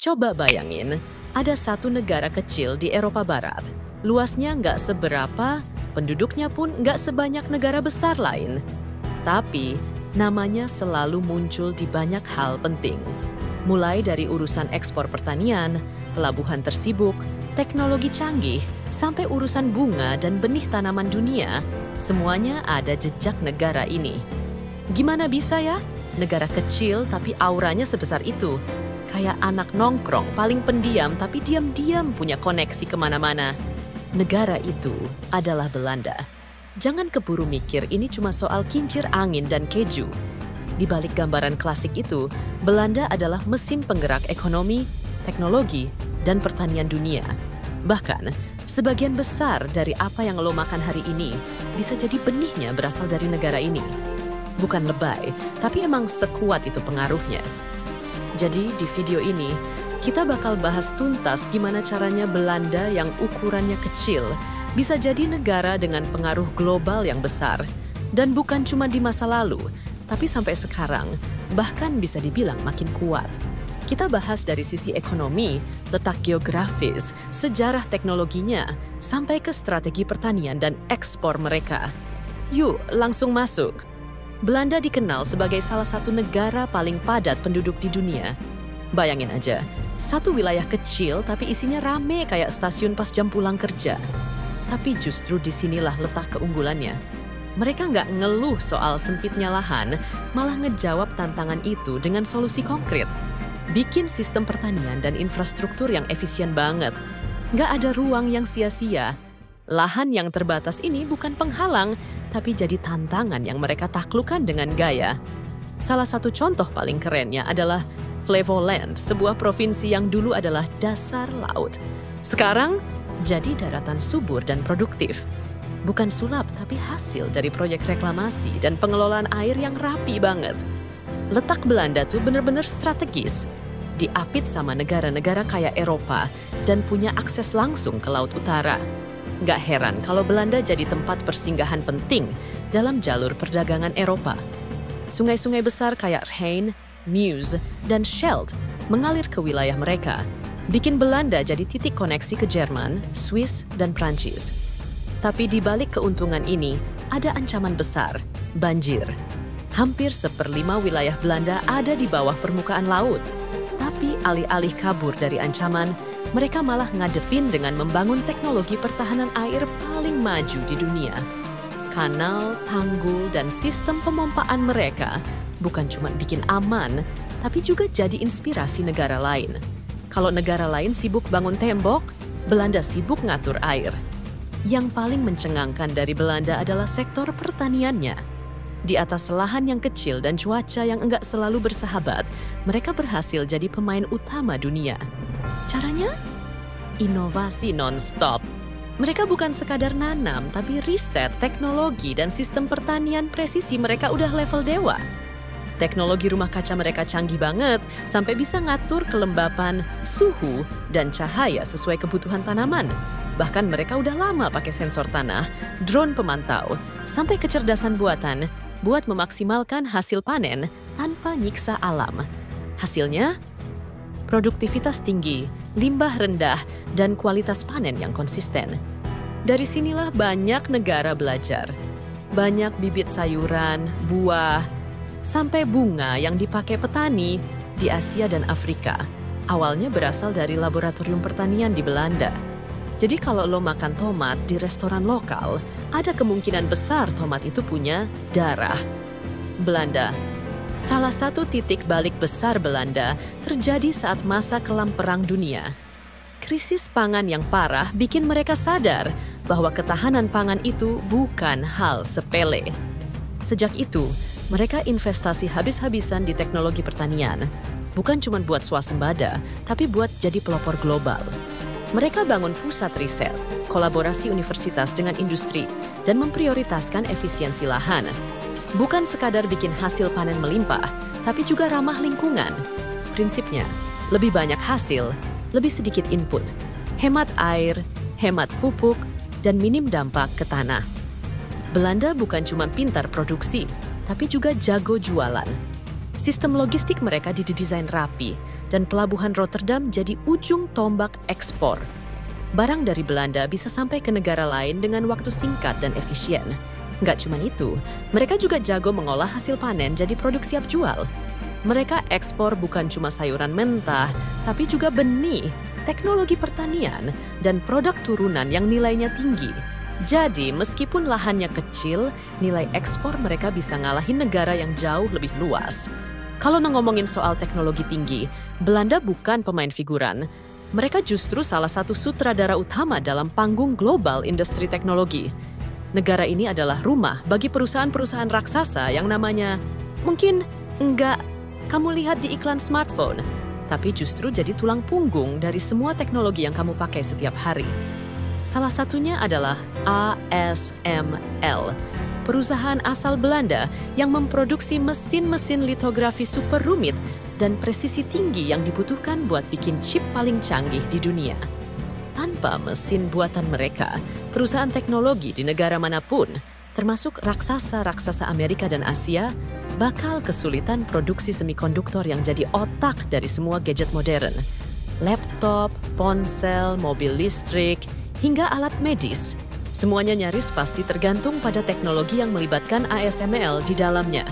Coba bayangin, ada satu negara kecil di Eropa Barat. Luasnya nggak seberapa, penduduknya pun nggak sebanyak negara besar lain. Tapi, namanya selalu muncul di banyak hal penting. Mulai dari urusan ekspor pertanian, pelabuhan tersibuk, teknologi canggih, sampai urusan bunga dan benih tanaman dunia, semuanya ada jejak negara ini. Gimana bisa ya? Negara kecil tapi auranya sebesar itu. Kayak anak nongkrong, paling pendiam tapi diam-diam punya koneksi kemana-mana. Negara itu adalah Belanda. Jangan keburu mikir ini cuma soal kincir angin dan keju. Di balik gambaran klasik itu, Belanda adalah mesin penggerak ekonomi, teknologi, dan pertanian dunia. Bahkan, sebagian besar dari apa yang lo makan hari ini bisa jadi benihnya berasal dari negara ini. Bukan lebay, tapi emang sekuat itu pengaruhnya. Jadi di video ini, kita bakal bahas tuntas gimana caranya Belanda yang ukurannya kecil bisa jadi negara dengan pengaruh global yang besar. Dan bukan cuma di masa lalu, tapi sampai sekarang, bahkan bisa dibilang makin kuat. Kita bahas dari sisi ekonomi, letak geografis, sejarah teknologinya, sampai ke strategi pertanian dan ekspor mereka. Yuk, langsung masuk. Belanda dikenal sebagai salah satu negara paling padat penduduk di dunia. Bayangin aja, satu wilayah kecil tapi isinya rame kayak stasiun pas jam pulang kerja. Tapi justru disinilah letak keunggulannya. Mereka nggak ngeluh soal sempitnya lahan, malah ngejawab tantangan itu dengan solusi konkret. Bikin sistem pertanian dan infrastruktur yang efisien banget. Nggak ada ruang yang sia-sia. Lahan yang terbatas ini bukan penghalang, tapi jadi tantangan yang mereka taklukkan dengan gaya. Salah satu contoh paling kerennya adalah Flevoland, sebuah provinsi yang dulu adalah dasar laut. Sekarang jadi daratan subur dan produktif. Bukan sulap, tapi hasil dari proyek reklamasi dan pengelolaan air yang rapi banget. Letak Belanda tuh bener-bener strategis. Diapit sama negara-negara kayak Eropa dan punya akses langsung ke Laut Utara. Nggak heran kalau Belanda jadi tempat persinggahan penting dalam jalur perdagangan Eropa. Sungai-sungai besar kayak Rhine, Meuse, dan Scheldt mengalir ke wilayah mereka, bikin Belanda jadi titik koneksi ke Jerman, Swiss, dan Prancis. Tapi di balik keuntungan ini, ada ancaman besar, banjir. Hampir 1/5 wilayah Belanda ada di bawah permukaan laut. Tapi alih-alih kabur dari ancaman, mereka malah ngadepin dengan membangun teknologi pertahanan air paling maju di dunia. Kanal, tanggul, dan sistem pemompaan mereka bukan cuma bikin aman, tapi juga jadi inspirasi negara lain. Kalau negara lain sibuk bangun tembok, Belanda sibuk ngatur air. Yang paling mencengangkan dari Belanda adalah sektor pertaniannya. Di atas lahan yang kecil dan cuaca yang enggak selalu bersahabat, mereka berhasil jadi pemain utama dunia. Caranya? Inovasi non-stop. Mereka bukan sekadar nanam, tapi riset, teknologi, dan sistem pertanian presisi mereka udah level dewa. Teknologi rumah kaca mereka canggih banget, sampai bisa ngatur kelembapan, suhu, dan cahaya sesuai kebutuhan tanaman. Bahkan mereka udah lama pakai sensor tanah, drone pemantau, sampai kecerdasan buatan buat memaksimalkan hasil panen tanpa nyiksa alam. Hasilnya? Produktivitas tinggi, limbah rendah, dan kualitas panen yang konsisten. Dari sinilah banyak negara belajar. Banyak bibit sayuran, buah, sampai bunga yang dipakai petani di Asia dan Afrika. Awalnya berasal dari laboratorium pertanian di Belanda. Jadi kalau lo makan tomat di restoran lokal, ada kemungkinan besar tomat itu punya darah. Belanda. Salah satu titik balik besar Belanda terjadi saat masa kelam Perang Dunia. Krisis pangan yang parah bikin mereka sadar bahwa ketahanan pangan itu bukan hal sepele. Sejak itu, mereka investasi habis-habisan di teknologi pertanian. Bukan cuma buat swasembada, tapi buat jadi pelopor global. Mereka bangun pusat riset, kolaborasi universitas dengan industri, dan memprioritaskan efisiensi lahan. Bukan sekadar bikin hasil panen melimpah, tapi juga ramah lingkungan. Prinsipnya, lebih banyak hasil, lebih sedikit input. Hemat air, hemat pupuk, dan minim dampak ke tanah. Belanda bukan cuma pintar produksi, tapi juga jago jualan. Sistem logistik mereka didesain rapi, dan pelabuhan Rotterdam jadi ujung tombak ekspor. Barang dari Belanda bisa sampai ke negara lain dengan waktu singkat dan efisien. Nggak cuma itu, mereka juga jago mengolah hasil panen jadi produk siap jual. Mereka ekspor bukan cuma sayuran mentah, tapi juga benih, teknologi pertanian, dan produk turunan yang nilainya tinggi. Jadi, meskipun lahannya kecil, nilai ekspor mereka bisa ngalahin negara yang jauh lebih luas. Kalau ngomongin soal teknologi tinggi, Belanda bukan pemain figuran. Mereka justru salah satu sutradara utama dalam panggung global industri teknologi. Negara ini adalah rumah bagi perusahaan-perusahaan raksasa yang namanya mungkin enggak kamu lihat di iklan smartphone, tapi justru jadi tulang punggung dari semua teknologi yang kamu pakai setiap hari. Salah satunya adalah ASML, perusahaan asal Belanda yang memproduksi mesin-mesin litografi super rumit dan presisi tinggi yang dibutuhkan buat bikin chip paling canggih di dunia. Tanpa mesin buatan mereka, perusahaan teknologi di negara manapun, termasuk raksasa-raksasa Amerika dan Asia, bakal kesulitan produksi semikonduktor yang jadi otak dari semua gadget modern. Laptop, ponsel, mobil listrik, hingga alat medis. Semuanya nyaris pasti tergantung pada teknologi yang melibatkan ASML di dalamnya.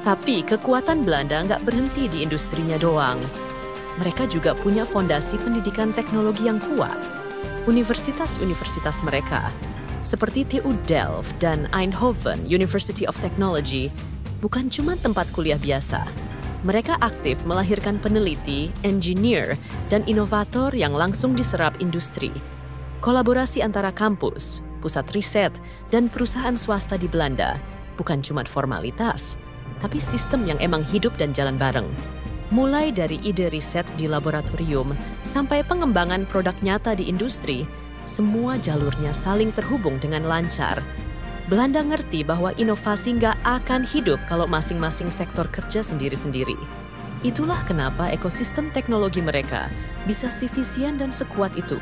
Tapi kekuatan Belanda nggak berhenti di industrinya doang. Mereka juga punya fondasi pendidikan teknologi yang kuat. Universitas-universitas mereka, seperti TU Delft dan Eindhoven University of Technology, bukan cuma tempat kuliah biasa. Mereka aktif melahirkan peneliti, engineer, dan inovator yang langsung diserap industri. Kolaborasi antara kampus, pusat riset, dan perusahaan swasta di Belanda bukan cuma formalitas, tapi sistem yang emang hidup dan jalan bareng. Mulai dari ide riset di laboratorium sampai pengembangan produk nyata di industri, semua jalurnya saling terhubung dengan lancar. Belanda ngerti bahwa inovasi nggak akan hidup kalau masing-masing sektor kerja sendiri-sendiri. Itulah kenapa ekosistem teknologi mereka bisa sefisien dan sekuat itu.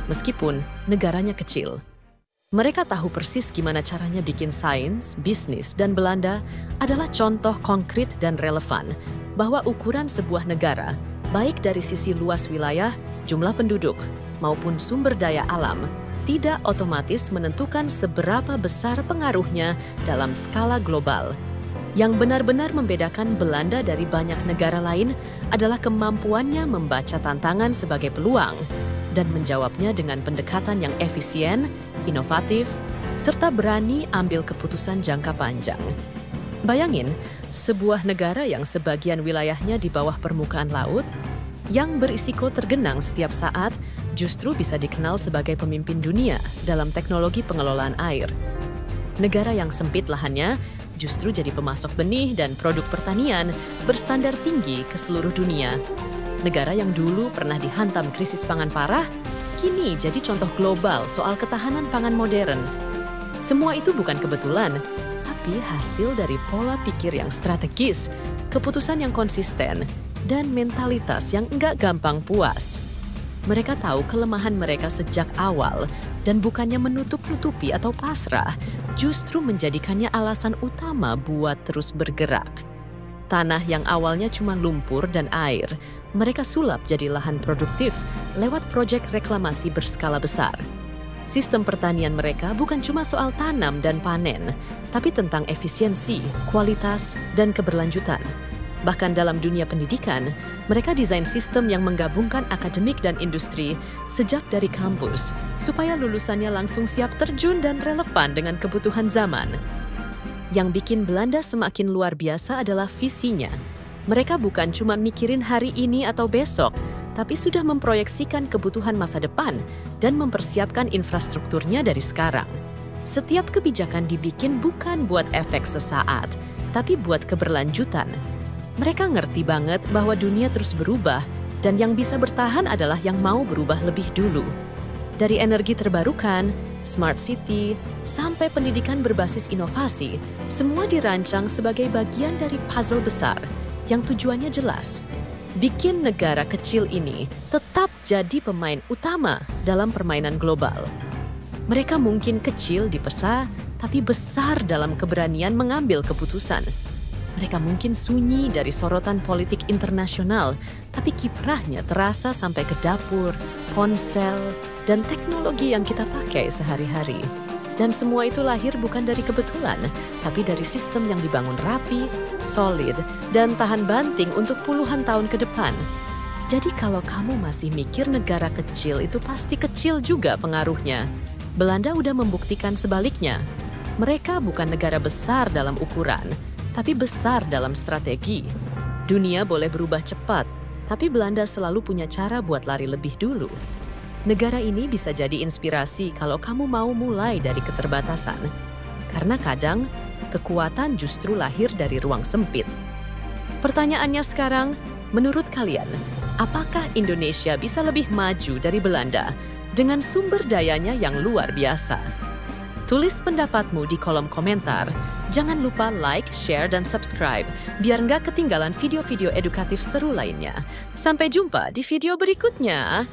Meskipun negaranya kecil. Mereka tahu persis gimana caranya bikin sains, bisnis, dan Belanda adalah contoh konkret dan relevan bahwa ukuran sebuah negara, baik dari sisi luas wilayah, jumlah penduduk, maupun sumber daya alam, tidak otomatis menentukan seberapa besar pengaruhnya dalam skala global. Yang benar-benar membedakan Belanda dari banyak negara lain adalah kemampuannya membaca tantangan sebagai peluang dan menjawabnya dengan pendekatan yang efisien, inovatif, serta berani ambil keputusan jangka panjang. Bayangin, sebuah negara yang sebagian wilayahnya di bawah permukaan laut, yang berisiko tergenang setiap saat, justru bisa dikenal sebagai pemimpin dunia dalam teknologi pengelolaan air. Negara yang sempit lahannya justru jadi pemasok benih dan produk pertanian berstandar tinggi ke seluruh dunia. Negara yang dulu pernah dihantam krisis pangan parah, kini jadi contoh global soal ketahanan pangan modern. Semua itu bukan kebetulan, tapi hasil dari pola pikir yang strategis, keputusan yang konsisten, dan mentalitas yang enggak gampang puas. Mereka tahu kelemahan mereka sejak awal, dan bukannya menutup-nutupi atau pasrah, justru menjadikannya alasan utama buat terus bergerak. Tanah yang awalnya cuma lumpur dan air, mereka sulap jadi lahan produktif lewat proyek reklamasi berskala besar. Sistem pertanian mereka bukan cuma soal tanam dan panen, tapi tentang efisiensi, kualitas, dan keberlanjutan. Bahkan dalam dunia pendidikan, mereka desain sistem yang menggabungkan akademik dan industri sejak dari kampus, supaya lulusannya langsung siap terjun dan relevan dengan kebutuhan zaman. Yang bikin Belanda semakin luar biasa adalah visinya. Mereka bukan cuma mikirin hari ini atau besok, tapi sudah memproyeksikan kebutuhan masa depan dan mempersiapkan infrastrukturnya dari sekarang. Setiap kebijakan dibikin bukan buat efek sesaat, tapi buat keberlanjutan. Mereka ngerti banget bahwa dunia terus berubah, dan yang bisa bertahan adalah yang mau berubah lebih dulu. Dari energi terbarukan, smart city, sampai pendidikan berbasis inovasi, semua dirancang sebagai bagian dari puzzle besar yang tujuannya jelas. Bikin negara kecil ini tetap jadi pemain utama dalam permainan global. Mereka mungkin kecil di peta, tapi besar dalam keberanian mengambil keputusan. Mereka mungkin sunyi dari sorotan politik internasional, tapi kiprahnya terasa sampai ke dapur, ponsel, dan teknologi yang kita pakai sehari-hari. Dan semua itu lahir bukan dari kebetulan, tapi dari sistem yang dibangun rapi, solid, dan tahan banting untuk puluhan tahun ke depan. Jadi kalau kamu masih mikir negara kecil itu pasti kecil juga pengaruhnya. Belanda udah membuktikan sebaliknya. Mereka bukan negara besar dalam ukuran, tapi besar dalam strategi. Dunia boleh berubah cepat, tapi Belanda selalu punya cara buat lari lebih dulu. Negara ini bisa jadi inspirasi kalau kamu mau mulai dari keterbatasan. Karena kadang, kekuatan justru lahir dari ruang sempit. Pertanyaannya sekarang, menurut kalian, apakah Indonesia bisa lebih maju dari Belanda dengan sumber dayanya yang luar biasa? Tulis pendapatmu di kolom komentar. Jangan lupa like, share, dan subscribe biar nggak ketinggalan video-video edukatif seru lainnya. Sampai jumpa di video berikutnya.